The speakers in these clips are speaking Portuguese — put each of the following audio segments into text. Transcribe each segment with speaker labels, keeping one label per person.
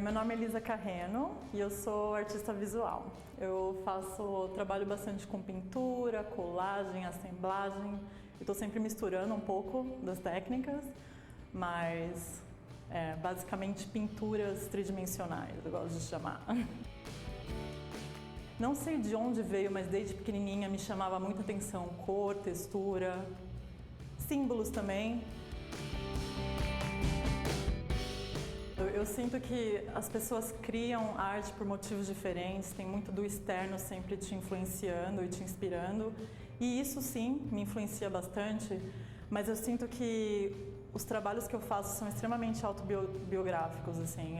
Speaker 1: Meu nome é Elisa Carreno e eu sou artista visual. Trabalho bastante com pintura, colagem, assemblagem. Estou sempre misturando um pouco das técnicas, mas basicamente pinturas tridimensionais, eu gosto de chamar. Não sei de onde veio, mas desde pequenininha me chamava muita atenção cor, textura, símbolos também. Eu sinto que as pessoas criam arte por motivos diferentes, tem muito do externo sempre te influenciando e te inspirando, e isso sim me influencia bastante, mas eu sinto que os trabalhos que eu faço são extremamente autobiográficos, assim.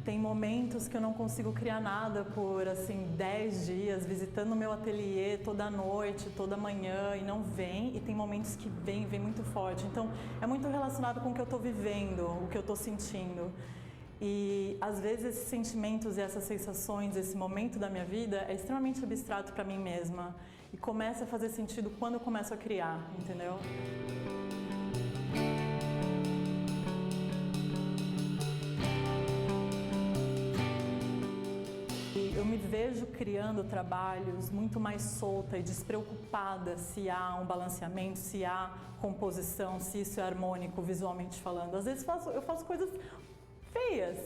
Speaker 1: Tem momentos que eu não consigo criar nada por, 10 dias, visitando o meu ateliê toda noite, toda manhã, e não vem. E tem momentos que vem muito forte. Então, é muito relacionado com o que eu estou vivendo, o que eu estou sentindo. E, às vezes, esses sentimentos e essas sensações, esse momento da minha vida, é extremamente abstrato para mim mesma. E começa a fazer sentido quando eu começo a criar, entendeu? Eu me vejo criando trabalhos muito mais solta e despreocupada se há um balanceamento, se há composição, se isso é harmônico visualmente falando. Às vezes eu faço coisas feias,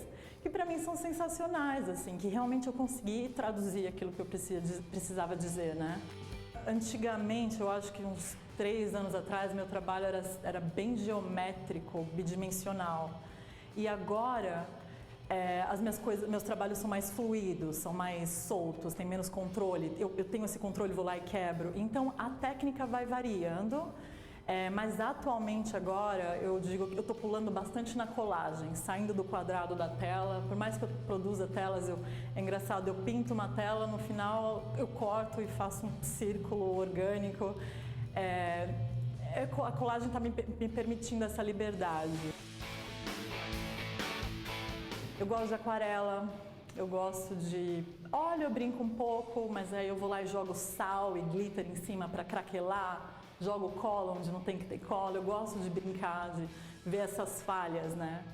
Speaker 1: que para mim são sensacionais, assim, que realmente eu consegui traduzir aquilo que eu precisava dizer, né? Antigamente, eu acho que uns 3 anos atrás, meu trabalho era bem geométrico, bidimensional. E agora meus trabalhos são mais fluidos, são mais soltos, tem menos controle. Eu tenho esse controle, vou lá e quebro. Então a técnica vai variando, mas atualmente agora eu digo que eu estou pulando bastante na colagem, saindo do quadrado da tela. Por mais que eu produza telas, é engraçado, eu pinto uma tela, no final eu corto e faço um círculo orgânico. A colagem está me permitindo essa liberdade. Eu gosto de aquarela, eu gosto de óleo, eu brinco um pouco, mas aí eu vou lá e jogo sal e glitter em cima para craquelar, jogo cola onde não tem que ter cola. Eu gosto de brincar, de ver essas falhas, né?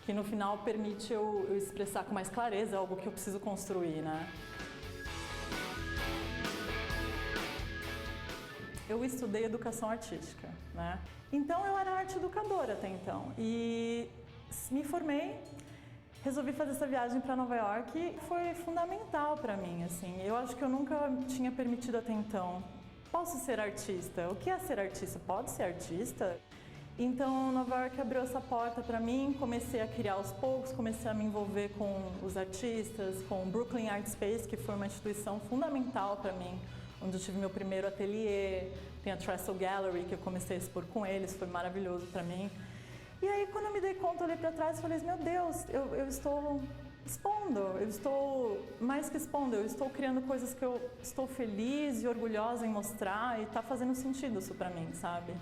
Speaker 1: Que no final permite eu expressar com mais clareza algo que eu preciso construir, né? Eu estudei educação artística, né? Então eu era arte educadora até então e me formei. Resolvi fazer essa viagem para Nova York e foi fundamental para mim, assim. Eu acho que eu nunca tinha permitido até então. Posso ser artista? O que é ser artista? Pode ser artista? Então, Nova York abriu essa porta para mim, comecei a criar aos poucos, comecei a me envolver com os artistas, com o Brooklyn Art Space, que foi uma instituição fundamental para mim, onde eu tive meu primeiro ateliê, tem a Trestle Gallery, que eu comecei a expor com eles, foi maravilhoso para mim. E aí, quando eu me dei conta, eu olhei para trás e falei, meu Deus, eu estou expondo, eu estou, mais que expondo, eu estou criando coisas que eu estou feliz e orgulhosa em mostrar, e está fazendo sentido isso para mim, sabe?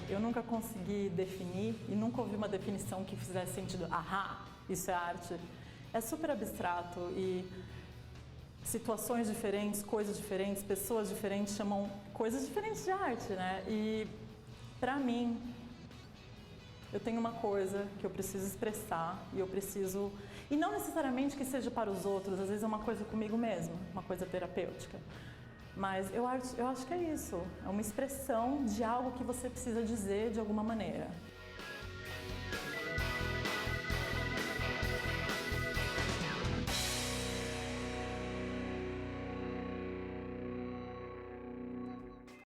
Speaker 1: Eu nunca consegui definir e nunca ouvi uma definição que fizesse sentido, ahá, isso é arte. É super abstrato e situações diferentes, coisas diferentes, pessoas diferentes chamam coisas diferentes de arte, né? E pra mim, eu tenho uma coisa que eu preciso expressar e eu preciso... E não necessariamente que seja para os outros, às vezes é uma coisa comigo mesmo, uma coisa terapêutica. Mas eu acho que é isso, é uma expressão de algo que você precisa dizer de alguma maneira.